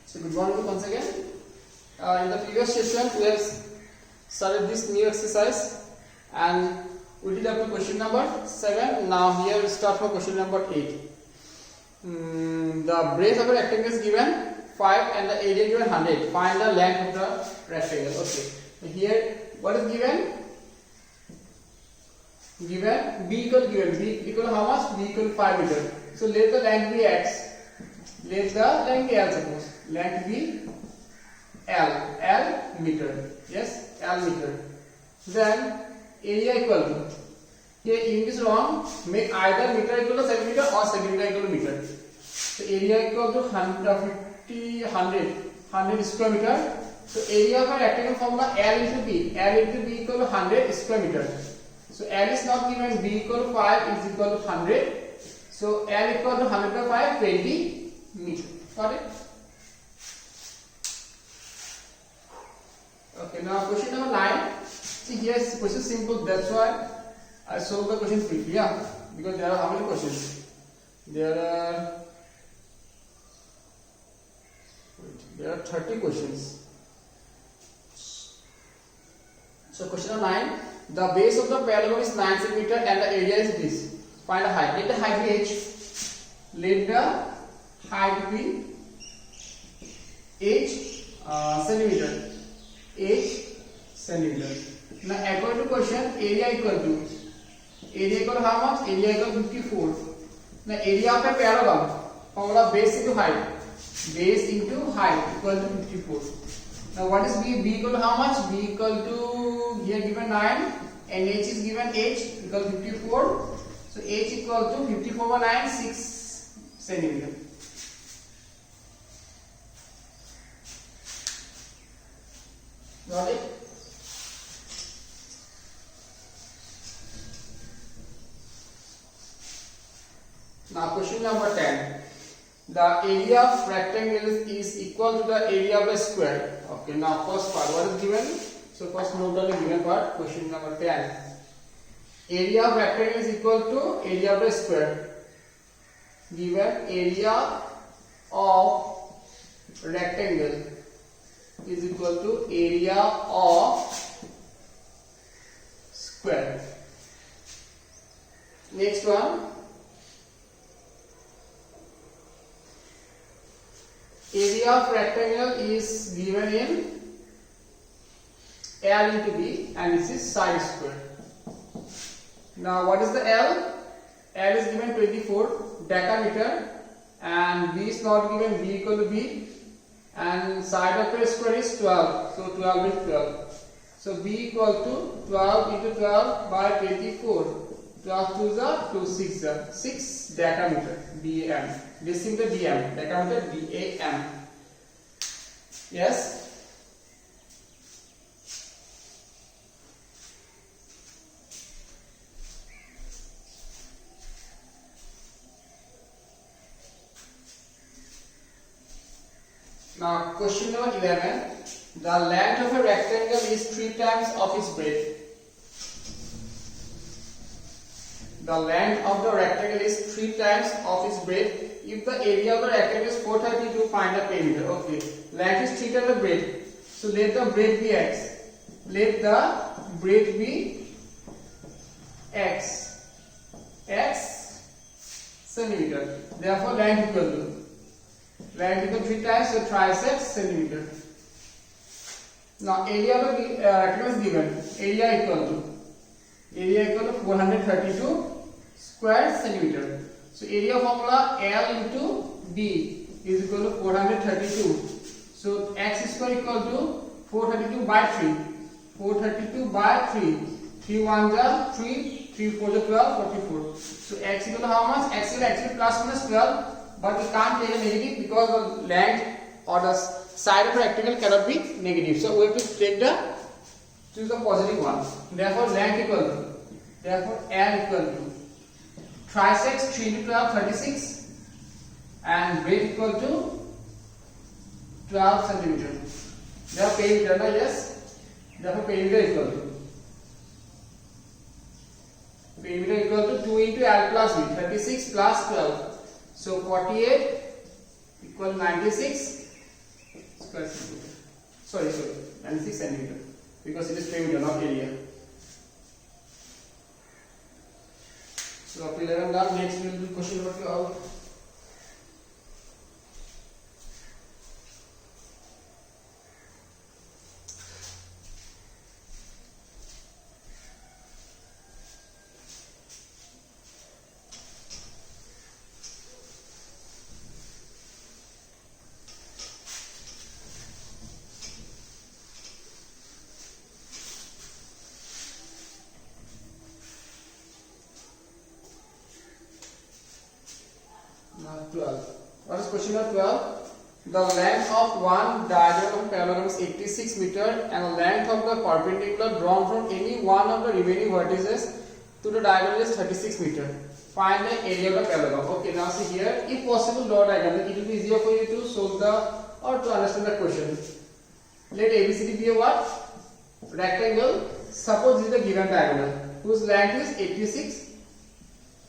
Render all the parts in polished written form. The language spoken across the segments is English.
So good morning once again. In the previous session we have started this new exercise and we did up to question number 7. Now here we start from question number 8. The breadth of a rectangle is given 5 and the area given 100. Find the length of the rectangle. Okay. Here what is given? Given b equal to how much? B equal to 5 meter. So let the length be x. Let the length be L, suppose. Length be L meter. Yes, L meter. Then area equal to. Here ink is wrong. Make either meter equal to centimeter or centimeter equal to meter. So area equal to 100 square meter. So area of a rectangle formula L into B. L into B equal to 100 square meter. So L is not given. B equal to 5 is equal to 100. So L equal to 100 by 5, 20 meter. Got it? Okay, now question number 9. See, here is question simple. That's why I solved the question quickly. Yeah, because there are how many questions? There are 30 questions. So question number 9. The base of the parallelogram is 9 cm and the area is this. Find the height. Let the height be h. Let the height be h centimeter. H centimeter. Now according to question, area equal to how much? Area equal to 54. Now area of a parallelogram, formula base into height. Base into height equal to 54. Now what is b? B equal to how much? B equal to, here given 9 and h is given h equal to 54. So h equal to 54 by 9, 6 centimeter. Got it? Now question number 10. The area of rectangle is equal to the area of a square. Okay, now first part, what is given? So first note down the given part, question number 10. Area of rectangle is equal to area of a square. Given area of rectangle is equal to area of square. Next one. Area of rectangle is given in L into B and this is side square. Now what is the L? L is given 24 decameter and B is not given. B equal to B and side of a square is 12. So 12 is 12. So B equal to 12 into 12 by 24. 12 to the 2 6 decameter. DAM. This is the DM. Decameter DAM. Yes. Now question number 11. The length of a rectangle is 3 times of its breadth. The length of the rectangle is 3 times of its breadth. If the area of the rectangle is 432, find the perimeter. Okay. Length is 3 times the breadth. So let the breadth be x. Let the breadth be x. X centimeter. Therefore length equal to 3 times, so thrice x centimeter. Now area of the rectangle is given. Area equal to 432 square centimeter. So area formula L into B is equal to 432. So x square equal to 432 by 3. 432 by 3. 3 1 is 3. 3 4 is 12. 44. So x equal to how much? X is actually plus minus 12. But we can't take a negative because the length or the side of the rectangle cannot be negative. So we have to take choose the positive one. Therefore length equal to. Therefore L equal to thrice x 3 into 12 36 and breadth equal to 12 centimeter. Therefore perimeter, no? Yes. Therefore perimeter equal to 2 into L plus B 36 plus 12. So 48 equal 96 square centimeter. Sorry, 96 centimeter, because it is perimeter, not area. So up to 11 done. Next we will do question number 12. Now 12. What is question number 12? The length of one diagonal of parallelogram is 86 meter and the length of the perpendicular drawn from any one of the remaining vertices to the diagonal is 36 meter. Find the area of the parallelogram. Okay, now see here, if possible draw diagonal, it will be easier for you to solve the or to understand the question. Let ABCD be a what? Rectangle. Suppose this is the given diagonal whose length is 86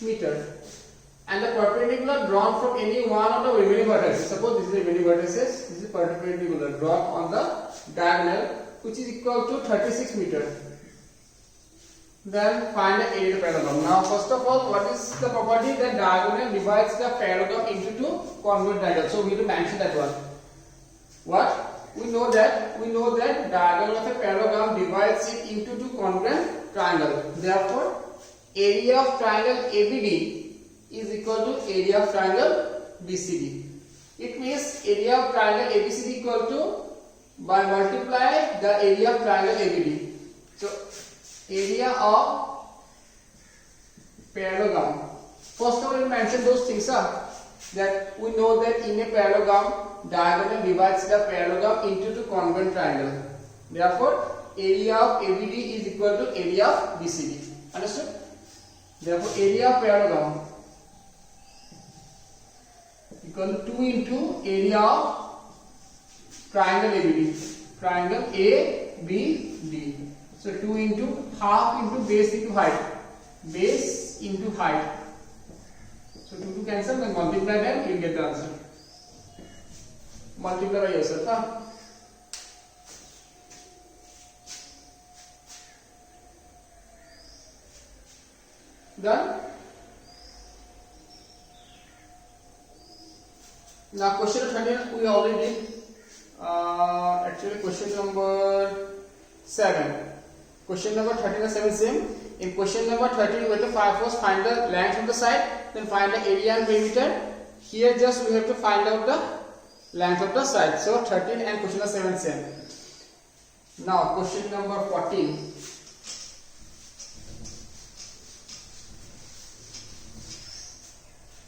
meter. And the perpendicular drawn from any one of the remaining vertices. Suppose this is the remaining vertices. This is perpendicular drawn on the diagonal, which is equal to 36 meter. Then find the area of the parallelogram. Now, first of all, what is the property that diagonal divides the parallelogram into two congruent triangles? So we need to mention that one. What? We know that diagonal of a parallelogram divides it into two congruent triangles. Therefore, area of triangle ABD is equal to area of triangle BCD. It means area of triangle ABCD equal to, by multiply the area of triangle ABD. So area of parallelogram. First of all, we mention those things that we know that in a parallelogram, diagonal divides the parallelogram into two congruent triangles. Therefore, area of ABD is equal to area of BCD. Understood? Therefore, area of parallelogram equal to 2 into area of triangle ABD. Triangle ABD. So 2 into half into base into height. Base into height. So 2 to cancel, then multiply them, you will get the answer. Multiply by yourself. Done? Now question 13 we already did. Actually question number 7. Question number 13 and 7 same. In question number 13 we have to first find the length of the side, then find the area and perimeter. Here just we have to find out the length of the side. So 13 and question number 7 same. Now question number 14.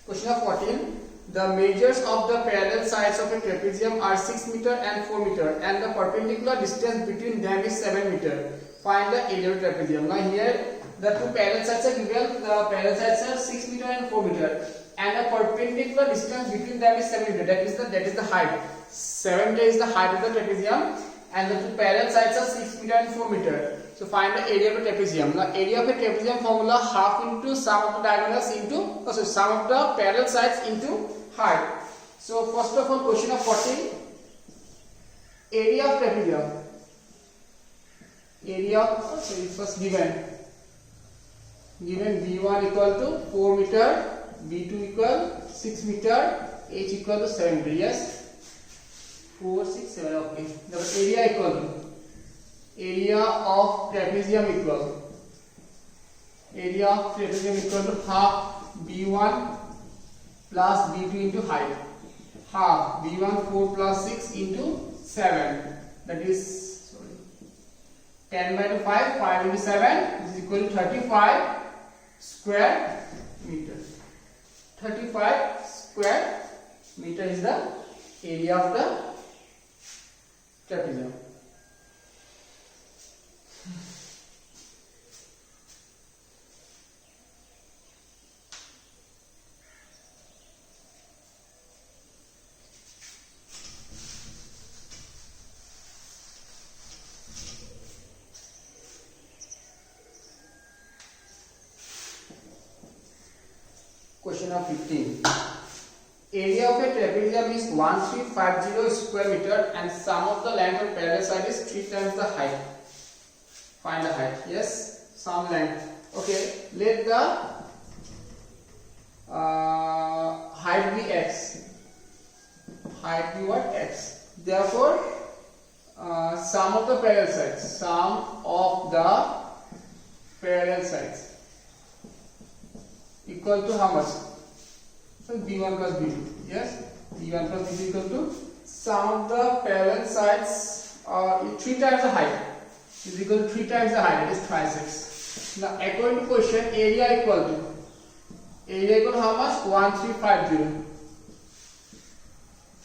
Question number 14. The measures of the parallel sides of a trapezium are 6 meter and 4 meter and the perpendicular distance between them is 7 meter. Find the area of trapezium. Now here the two parallel sides are given. The parallel sides are 6 meter and 4 meter and the perpendicular distance between them is 7 meter. That is the height. 7 meter is the height of the trapezium and the two parallel sides are 6 meter and 4 meter. So find the area of a trapezium. Now area of a trapezium formula half into sum of the diagonals into sum of the parallel sides into height. So first of all, question of 14, area of trapezium. Area of, so it was given B1 equal to 4 meter, B2 equal 6 meter, H equal to 7 meter. Yes, 4, 6, 7. Okay. The area equal to area of trapezium equal to half B1 plus B2 into height. Half B1 4 plus 6 into 7. That is 10 by 5. 5 into 7 is equal to 35 square meter. 35 square meter is the area of the trapezium. Question of 15. area of a trapezium is 1350 square meter and sum of the length of parallel side is 3 times the height. Find the height. Yes, sum length. Okay, let the height be x. Height be what? X. Therefore, sum of the parallel sides. Sum of the parallel sides equal to how much? So b1 plus b2. Yes, b1 plus b2 equal to sum of the parallel sides 3 times the height is equal to 3 times the height, that is twice x. Now according to question, area equal to how much? 1350.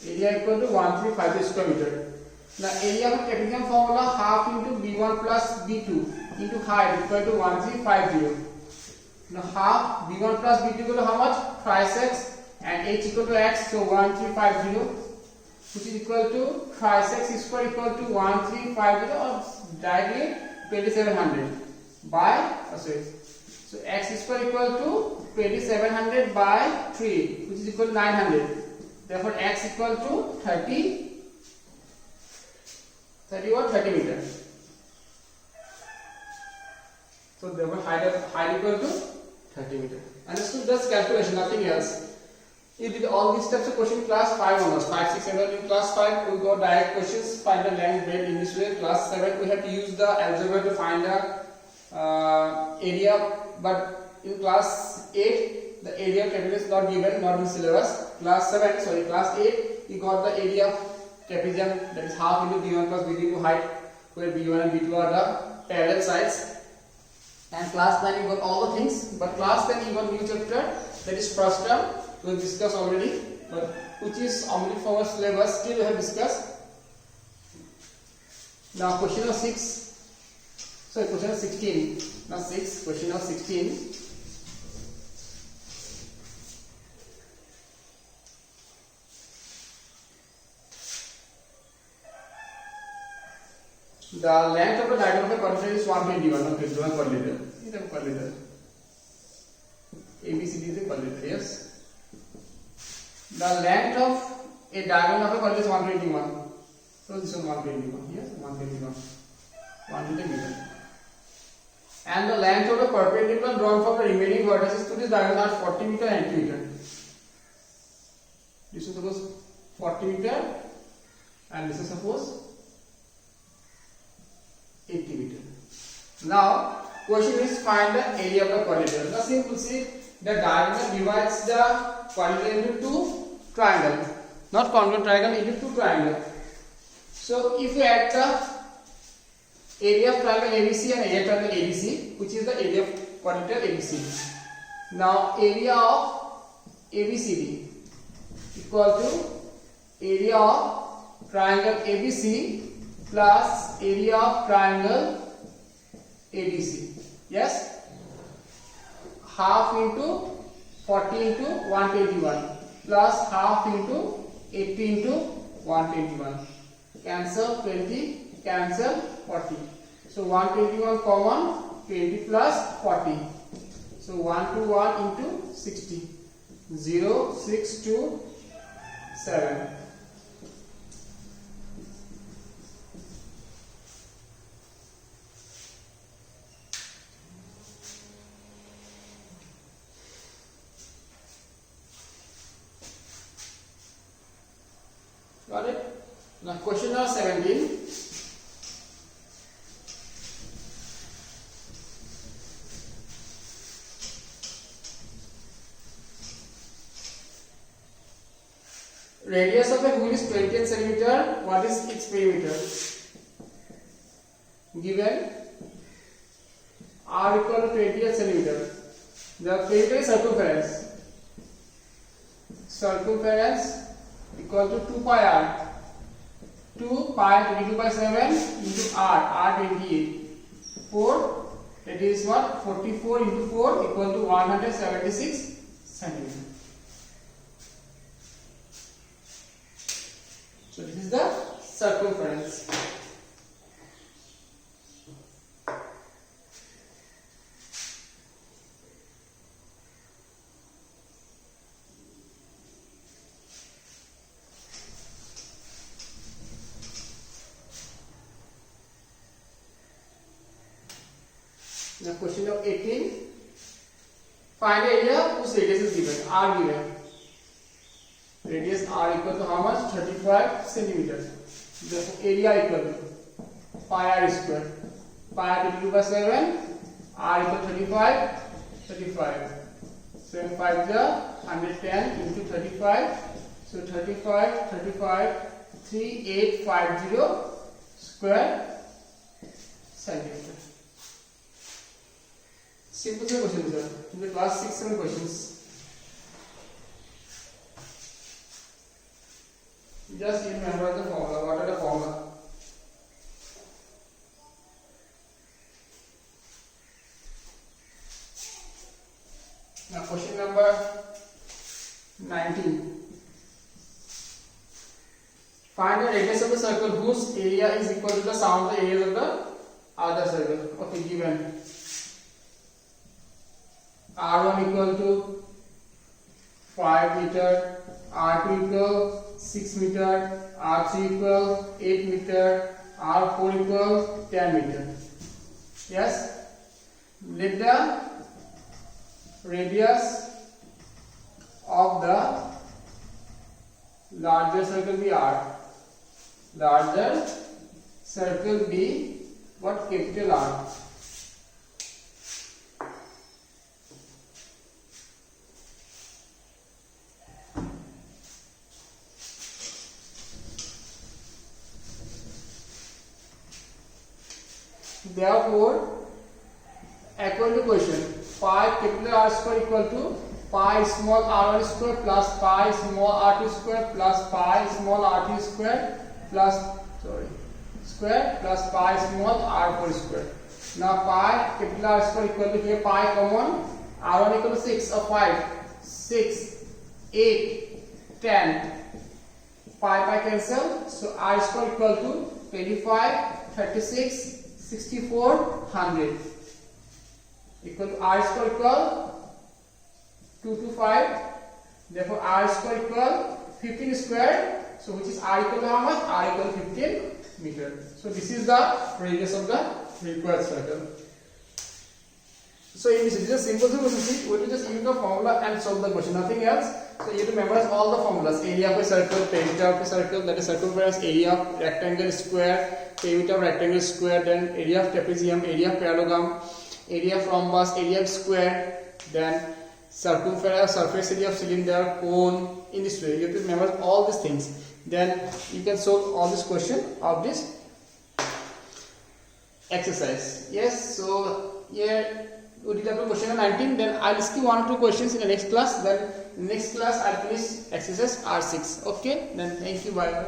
Area equal to 1350 square meter. Now area of trapezium formula half into b1 plus b2 into height equal to 1350. Now half b1 plus b2 equal to how much? Thrice x, and h equal to x, so 1350, which is equal to thrice x square equal to 1350 or directly 2700 by so x square equal to 2700 by 3, which is equal to 900. Therefore x equal to 30 meter. So therefore height equal to 30 meter. Understood? Just calculation, nothing else. You did all these steps of question class 5 onwards. 5, 6, 7 in class 5 we got direct questions. Find the length, breadth in this way. Class 7 we have to use the algebra to find the area. But in class 8 the area of trapezium is not given, not in syllabus. Class 8 we got the area of trapezium, that is half into b1 plus b2 into height, where b1 and b2 are the parallel sides. And class 9 you got all the things, but class 10 you got new chapter, that is first term. We have discussed already, but which is omelette forward syllabus, still we have discussed. Now question number 16. Now question number 16. The length of the diagonal of a quadrant is 121. Okay, do a quadrilateral. It is a quadrilateral. ABCD is a quadrilateral. Yes. The length of a diagonal of a quadrant is 121. So this is 121. Yes, 121. 120 meter. And the length of the perpendicular drawn from the remaining vertices to this diagonal are 40 meter and 80 meter. This is suppose 40 meter, and this is suppose 80 meter. Now question is find the area of the quadrilateral. Now simple, see the diagonal divides the quadrilateral into two triangles, not congruent triangle, into two triangles. So if we add the area of triangle ABC and area of triangle ABC, which is the area of quadrilateral ABC. Now area of ABCD equal to area of triangle ABC plus area of triangle ABC. Yes, half into 40 into 121 plus half into 80 into 121. Cancel 20, cancel 40. So 121 common, 20 plus 40. So 121 into 60. 0, 6, 2, 7. Got it? Now question number 17. Radius of a wheel is 20 centimeter. What is its perimeter? Given r equal to 20 centimeter. The perimeter is circumference. Circumference equal to 2 pi r. 2 pi 22 by 7 into r 28. 4, that is what? 44 into 4 equal to 176 centimeter. So this is the circumference. Now question number 18. Find the area whose radius is given. R given. Radius R equal to how much? 35 centimeters. Therefore area equal to pi r square. Pi r divided by 7. R equal to 35. 35. 7 5 the 110 into 35. So 35, 3850 square centimeter. Simple question, sir. In the class 6-7 questions. Just remember the formula. What are the formula? Now question number 19. Find the radius of the circle whose area is equal to the sum of the areas of the other circle. Okay, given R1 equal to 5 meter, R2 equal 6 meter, R3 equal 8 meter, R4 equal 10 meter. Yes? Let the radius of the larger circle be R. Larger circle be what? Capital R. Therefore, according to question, pi capital R square equal to pi small r1 square plus pi small r2 square plus pi small r3 square plus square plus pi small r4 square. Now pi capital R square equal to here pi common, r1 equal to 6 or 5, 6, 8, 10. Pi cancel, so r square equal to 25, 36, 64, 100 equal to r square equal 225. Therefore r square equal 15 square. So which is r equal to how much? R equal to 15 meter. So this is the radius of the required circle. So in this is a simple solution. We will just use the formula and solve the question. Nothing else. So you have to memorize all the formulas. Area of a circle, perimeter of a circle, that is circumference, area of rectangle, square, perimeter of rectangle, square, then area of trapezium, area of parallelogram, area of rhombus, area of square, then circumference, surface area of cylinder, cone. In this way, you have to memorize all these things. Then you can solve all this question of this exercise. Yes. So here we did up to question 19. Then I'll skip 1 or 2 questions in the next class. Then next class I'll finish exercise R6. Okay. Then thank you. Bye.